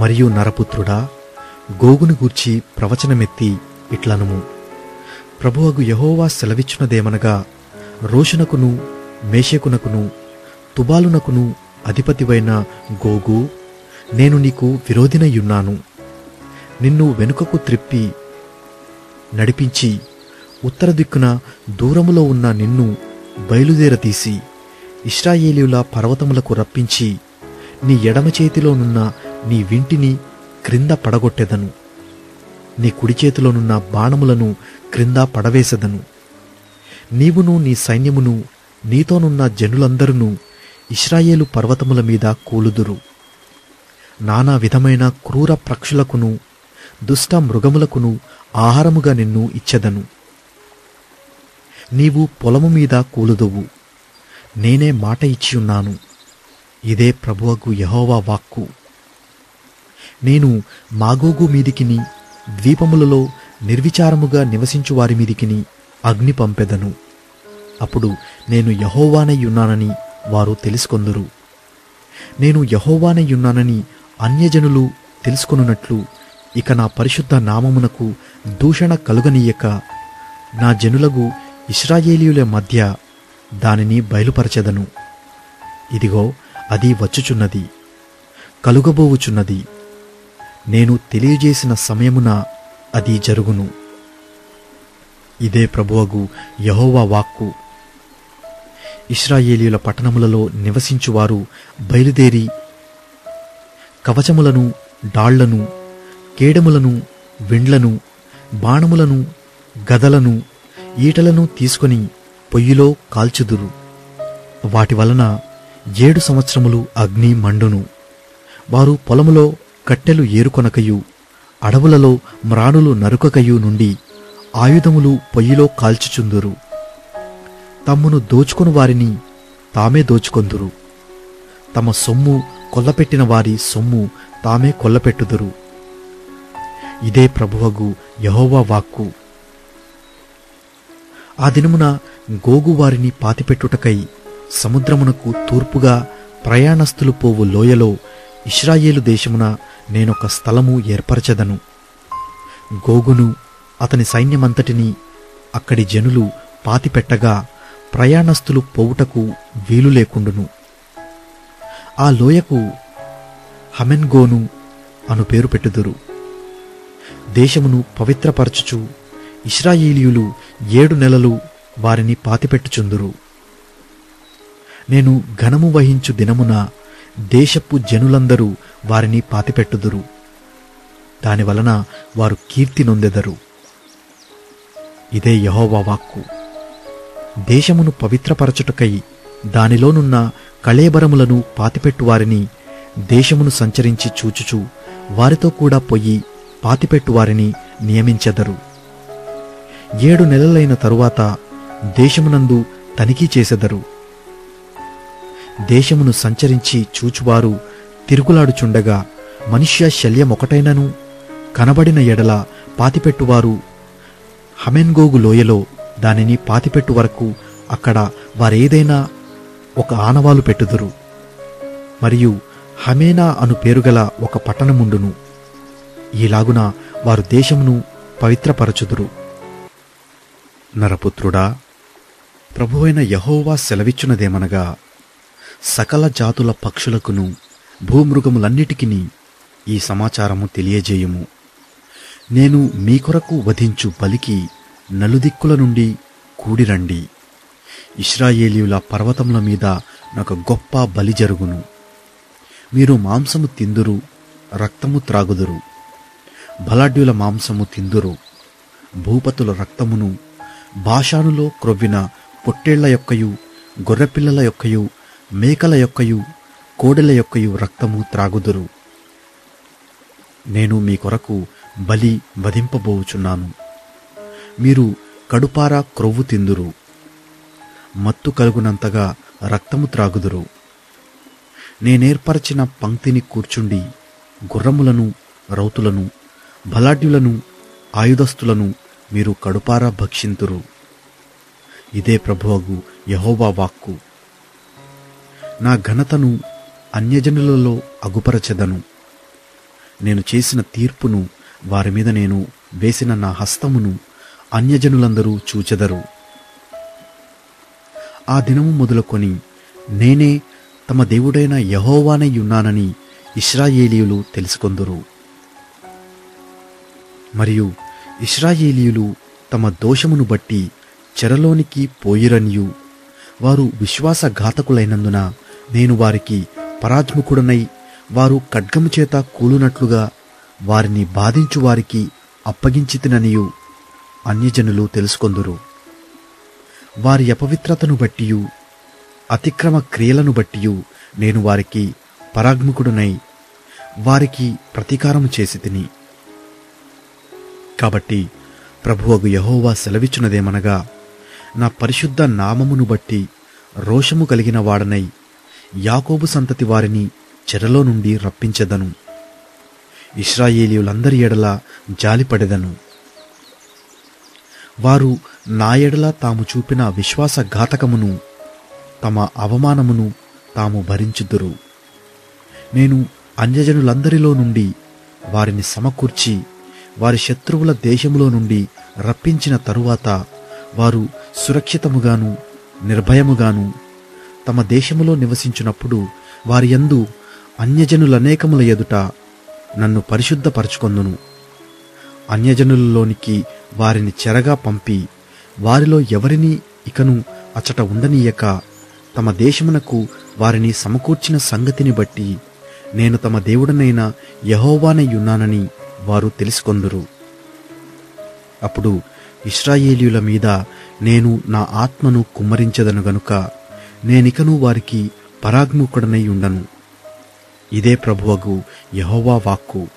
మరియు నరపుత్రుడా, గోగును గూర్చి ప్రవచనమెత్తి ఇట్లనుము. ప్రభువగు యెహోవా సెలవిచ్చునదేమనగా, రోషునకును మేషెకునకును తుబాలునకును అధిపతివైన గోగు, నేను నీకు విరోధినయ్యున్నాను. నిన్ను వెనుకకు త్రిప్పి నడిపించి ఉత్తర దిక్కున దూరములో ఉన్న నిన్ను బయలుదేరతీసి ఇశ్రాయేలీయుల పర్వతములకు రప్పించి నీ ఎడమ చేతిలోనున్న నీ వింటిని క్రింద పడగొట్టెదను. నీ కుడి చేతిలోనున్న బాణములను క్రింద పడవేసెదను. నీవును నీ సైన్యమును నీతోనున్న జనులందరూ ఇశ్రాయేలు పర్వతముల మీద కూలుదురు. నానా విధమైన క్రూర పక్షులకును దుష్ట మృగములకును ఆహారముగా నిన్ను ఇచ్చెదను. నీవు పొలము మీద కూలుదువు. నేనే మాట ఇచ్చియున్నాను. ఇదే ప్రభువగు యెహోవా వాక్కు. నేను మాగోగు మీదికిని ద్వీపములలో నిర్విచారముగా నివసించు వారి మీదికిని అగ్ని పంపెదను. అప్పుడు నేను యెహోవానయ్యున్నానని వారు తెలుసుకొందురు. నేను యెహోవానయ్యున్నానని అన్యజనులు తెలుసుకొనున్నట్లు ఇక నా పరిశుద్ధ నామమునకు దూషణ కలుగనీయక నా జనులగు ఇశ్రాయేలీయుల మధ్య దానిని బయలుపరచెదను. ఇదిగో అది వచ్చుచున్నది, కలుగబోవుచున్నది. నేను తెలియజేసిన సమయమున అది జరుగును. ఇదే ప్రభువగు యెహోవా వాక్కు. ఇశ్రాయేలీయుల పట్టణములలో నివసించువారు బయలుదేరి కవచములను, డాళ్లను, కేడములను, విండ్లను, బాణములను, గదలను, ఈటలను తీసుకొని పొయ్యిలో కాల్చుదురు. వాటి వలన 7 సంవత్సరములు అగ్ని మండును. వారు పొలములో కట్టెలు ఏరుకొనకయు అడవులలో మ్రానులు నరుకకయు నుండి ఆయుధములు పొయ్యిలో కాల్చుచుందురు. తమ్మును దోచుకొను వారిని తామే దోచుకొందురు. తమ సొమ్ము కొల్లపెట్టిన వారి సొమ్ము తామే కొల్లపెట్టుదురు. ఇదే ప్రభువగు యెహోవా వాక్కు. ఆ దినమున గోగు వారిని పాతిపెట్టుటకై సముద్రమునకు తూర్పుగా ప్రయాణస్థులు పోవు లోయలో ఇశ్రాయేలు దేశమున నేనొక స్థలము ఏర్పరచెదను. గోగును అతని సైన్యమంతటినీ అక్కడి జనులు పాతిపెట్టగా ప్రయాణస్థులు పోవుటకు వీలు లేకుండును. ఆ లోయకు హమెన్గోను అను పేరు పెట్టుదురు. దేశమును పవిత్రపరచుచు ఇశ్రాయేలీయులు 7 నెలలు వారిని పాతిపెట్టుచుందురు. నేను ఘనము వహించు దినమున దేశపు జనులందరూ వారిని పాతిపెట్టుదురు. దానివలన వారు కీర్తి నొందెదరు. ఇదే యెహోవా వాక్కు. దేశమును పవిత్రపరచుటకై దానిలోనున్న కళేబరములను పాతిపెట్టువారిని దేశమును సంచరించి చూచుచు వారితో కూడా పొయ్యి పాతిపెట్టువారిని నియమించెదరు. 7 నెలలైన తరువాత దేశమునందు తనిఖీ చేసెదరు. దేశమును సంచరించి చూచువారు తిరుగులాడుచుండగా మనుష్య శల్యమొకటైనను కనబడిన ఎడల పాతిపెట్టువారు హమెన్గోగు లోయలో దానిని పాతిపెట్టు వరకు అక్కడ వారేదైనా ఒక ఆనవాలు పెట్టుదురు. మరియు హమేనా అను పేరుగల ఒక పట్టణముండును. ఈలాగున వారు దేశమును పవిత్రపరచుదురు. నరపుత్రుడా, ప్రభువైన యెహోవా సెలవిచ్చునదేమనగా, సకల జాతుల పక్షులకును భూమృగములన్నిటికిని ఈ సమాచారము తెలియజేయుము. నేను మీ కొరకు వధించు బలికి నలుదిక్కుల నుండి కూడిరండి. ఇశ్రాయేలీయుల పర్వతముల మీద నాకు గొప్ప బలి జరుగును. మీరు మాంసము తిందురు, రక్తము త్రాగుదురు. బలాఢ్యుల మాంసము తిందురు. భూపతుల రక్తమును, బాషానులో క్రొవ్విన పొట్టేళ్ల యొక్కయు, గొర్రెపిల్లల యొక్కయు, మేకల యొక్కయు, కోడెల యొక్కయు రక్తము త్రాగుదురు. నేను మీ కొరకు బలి వధింపబోచున్నాను. మీరు కడుపారా క్రొవ్వు తిందురు. మత్తు కలుగునంతగా రక్తము త్రాగుదురు. నేనేర్పరచిన పంక్తిని కూర్చుండి గుర్రములను, రౌతులను, బలాఢ్యులను, ఆయుధస్తులను మీరు కడుపారా భక్షింతురు. ఇదే ప్రభువగు యెహోవా వాక్కు. నా ఘనతను అన్యజనులలో అగుపరచెదను. నేను చేసిన తీర్పును, వారి మీద నేను వేసిన నా హస్తమును అన్యజనులందరూ చూచెదరు. ఆ దినము మొదలుకొని నేనే తమ దేవుడైన యెహోవానై ఉన్నానని ఇశ్రాయేలీయులు తెలుసుకొందురు. మరియు ఇశ్రాయేలీయులు తమ దోషమును బట్టి చెరలోనికి పోయిరనియు, వారు విశ్వాసఘాతకులైనందున నేను వారికి పరాజ్ముఖుడనై వారు ఖడ్గము చేత కూలునట్లుగా వారిని బాధించు వారికి అప్పగించితిననియు అన్యజనులు తెలుసుకొందురు. వారి అపవిత్రతను బట్టియు అతిక్రమ క్రియలను బట్టియు నేను వారికి పరాజ్ముఖుడనై వారికి ప్రతీకారము చేసి తిని. కాబట్టి ప్రభువగు యెహోవా సెలవిచ్చునదేమనగా, నా పరిశుద్ధ నామమును బట్టి రోషము కలిగిన వాడనై యాకోబు సంతతి వారిని చెరలో నుండి రప్పించెదను. ఇశ్రాయేలీయులందరి ఎడల జాలిపడెదను. వారు నా ఎడల తాము చూపిన విశ్వాసఘాతకమును తమ అవమానమును తాము భరించుదురు. నేను అన్యజనులందరిలో నుండి వారిని సమకూర్చి వారి శత్రువుల దేశములో నుండి రప్పించిన తరువాత వారు సురక్షితముగాను నిర్భయముగాను తమ దేశములో నివసించున్నప్పుడు వారి యందు అన్యజనులనేకముల ఎదుట నన్ను పరిశుద్ధపరచుకొందును. అన్యజనులలోనికి వారిని చెరగా పంపి వారిలో ఎవరినీ ఇకను అచట ఉండనీయక తమ దేశమునకు వారిని సమకూర్చిన సంగతిని బట్టి నేను తమ దేవుడనైన యెహోవానై ఉన్నానని వారు తెలుసుకొందురు. అప్పుడు ఇశ్రాయేలీయుల మీద నేను నా ఆత్మను కుమ్మరించెదను గనుక నేనికను వారికి పరాజ్ముఖుడనై ఉండను. ఇదే ప్రభువగు యెహోవా వాక్కు.